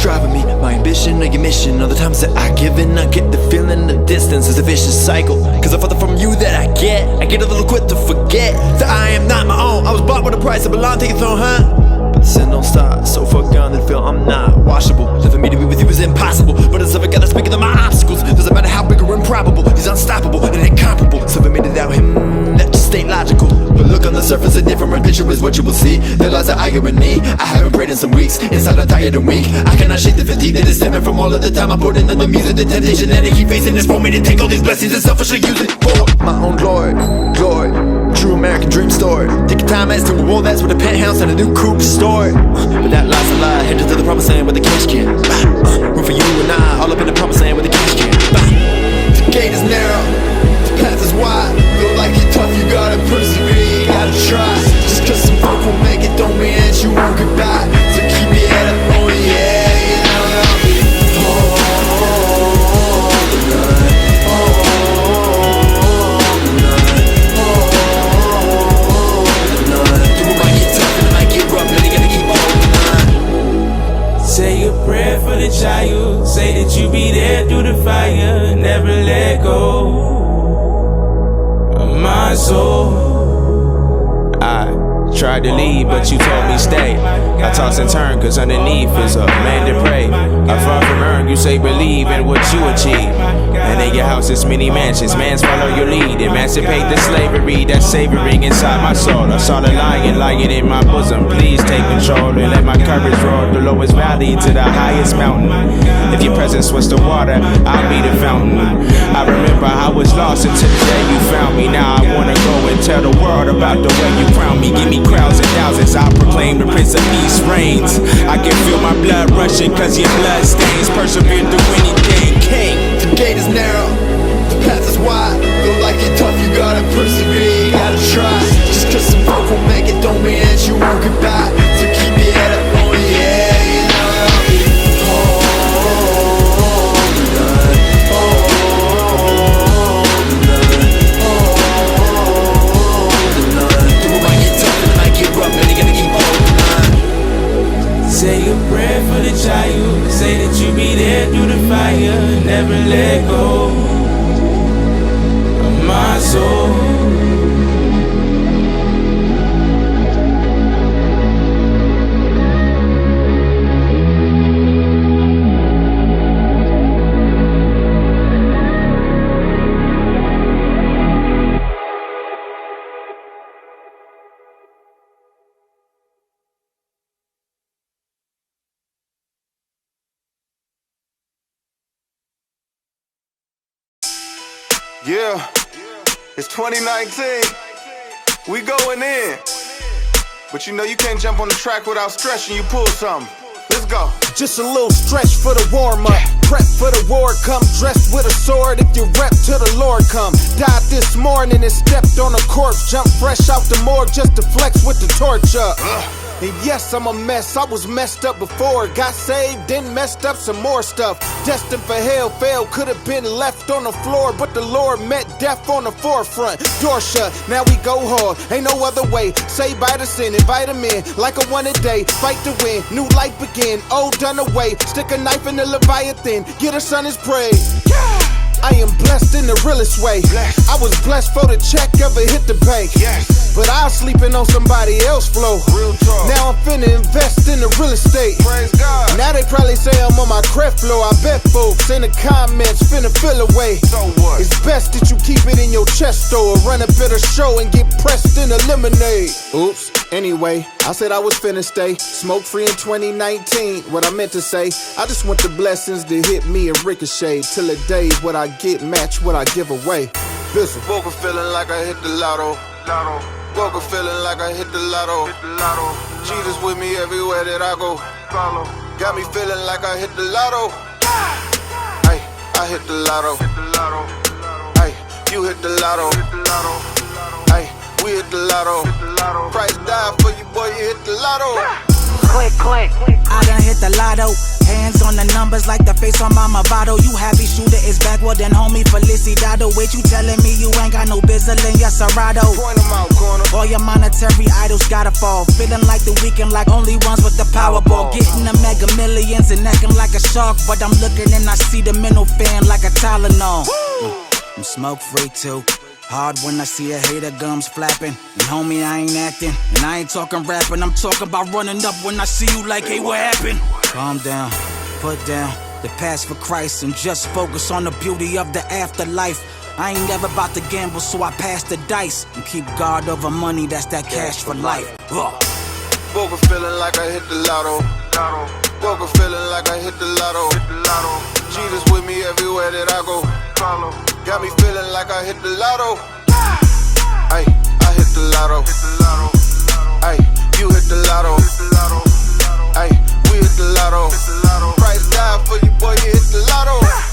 Driving me, my ambition or your mission. All the times that I give in, I get the feeling the distance is a vicious cycle. Cause the further from you that I get a little quick to forget that I am not my own. I was bought with a price, I belong to your throne, huh? But the sin don't stop, so far gone and feel I'm not washable. Living me to be with you is impossible, but it's never gotta speak of my obstacles. Doesn't matter how big or improbable, he's unstoppable and incomparable. So for me without him, that just ain't logical. But look on the surface, a different picture is what you will see. There lies the irony, I haven't prayed in some weeks. Inside I'm tired and weak, I cannot shake the fatigue that is stemming from all of the time I put into the music. The temptation that I keep facing is for me to take all these blessings and selfishly use it for my own glory. True American dream story. Take your time as to a wall that's with a penthouse and a new coupe story. But that life's a lie, headed to the promised land where the cash can. Room for you and I, all up in the promised land where the cash can. The gate is narrow, the path is wide. Feel like you're tough, you gotta persevere, you gotta try. Just cause some folk will make it don't mean that you won't get by. So keep your head up, oh yeah, you know I'll be say a prayer for the child. Say that you be there through the fire. Never let go of my soul. I tried to leave, but you told me stay. I toss and turn, cause underneath is a man to pray. I far from earn, you say believe in what you achieve. And in your house is many mansions, mans follow your lead. Emancipate the slavery that's savoring inside my soul. I saw the lion lying in my bosom. Please take control and let my courage roar the lowest valley to the highest mountain. If your presence was the water, I'll be the fountain. I remember I was lost until the day you found me. Now I wanna go and tell the world about the way you crown me. Give me crowds and thousands, I proclaim the Prince of Peace reigns. I can feel my blood rushing cause your blood stains. Persevere through anything, king. The gate is narrow, the path is wide. Feel like you're tough, you gotta persevere, you gotta try. Just cause some folk will make it don't mean that you won't get by. So keep your head up, oh yeah, you know I'll be say a prayer for the child. Say that you be there through the fire. Never let go of my soul. Yeah, it's 2019, we going in. But you know you can't jump on the track without stretching, you pull something. Let's go. Just a little stretch for the warm-up. Prep for the war, come dressed with a sword. If you rep till the Lord come. Died this morning and stepped on a corpse. Jumped fresh out the morgue just to flex with the torch up. And yes, I'm a mess, I was messed up before. Got saved, then messed up some more stuff. Destined for hell, failed, could've been left on the floor. But the Lord met death on the forefront. Door shut, now we go hard, ain't no other way. Saved by the sin, invite him in, like a one a day. Fight to win, new life begin, old done away. Stick a knife in the Leviathan, get a son his praise. I am blessed in the realest way. I was blessed for the check ever hit the bank. But I was sleeping on somebody else's flow. Now I'm finna invest in the real estate. Praise God. Now they probably say I'm on my craft flow. I bet folks in the comments finna feel away. So what? It's best that you keep it in your chest or run a better show and get pressed in a lemonade. Oops. Anyway, I said I was finna stay smoke free in 2019. What I meant to say, I just want the blessings to hit me and ricochet. Till the day what I get match what I give away. Listen. Woke up feeling like I hit the lotto. Woke up feeling like I hit the lotto. Jesus with me everywhere that I go. Got me feeling like I hit the lotto. Ay, I hit the lotto. Ay, you hit the lotto. Ay, we hit the lotto. Price dive for you, boy, you hit the lotto. Click, click. I done hit the lotto. Hands on the numbers like the face on my Movado. You happy shooter is back, well then homie Felicidado. Wait, you telling me you ain't got no bizzle in your Serato? Point 'em out, corner. All your monetary idols gotta fall. Feeling like the weekend, like only ones with the Powerball. Getting the mega millions and acting like a shark. But I'm looking and I see the mental fan like a Tylenol. I'm smoke free too. Hard when I see a hater gums flapping. And homie, I ain't acting. And I ain't talking rapping, I'm talking about running up when I see you like, hey, what happened? Calm down, put down the past for Christ and just focus on the beauty of the afterlife. I ain't never about to gamble, so I pass the dice and keep guard over money, that's that cash for life. Woke up feeling like I hit the lotto. Woke up feeling like I hit the lotto. Jesus with me everywhere that I go. Got me feeling like I hit the lotto. Ay, I hit the lotto. Ay, you hit the lotto. Ay, we hit the lotto. Price dive for you, boy, you hit the lotto.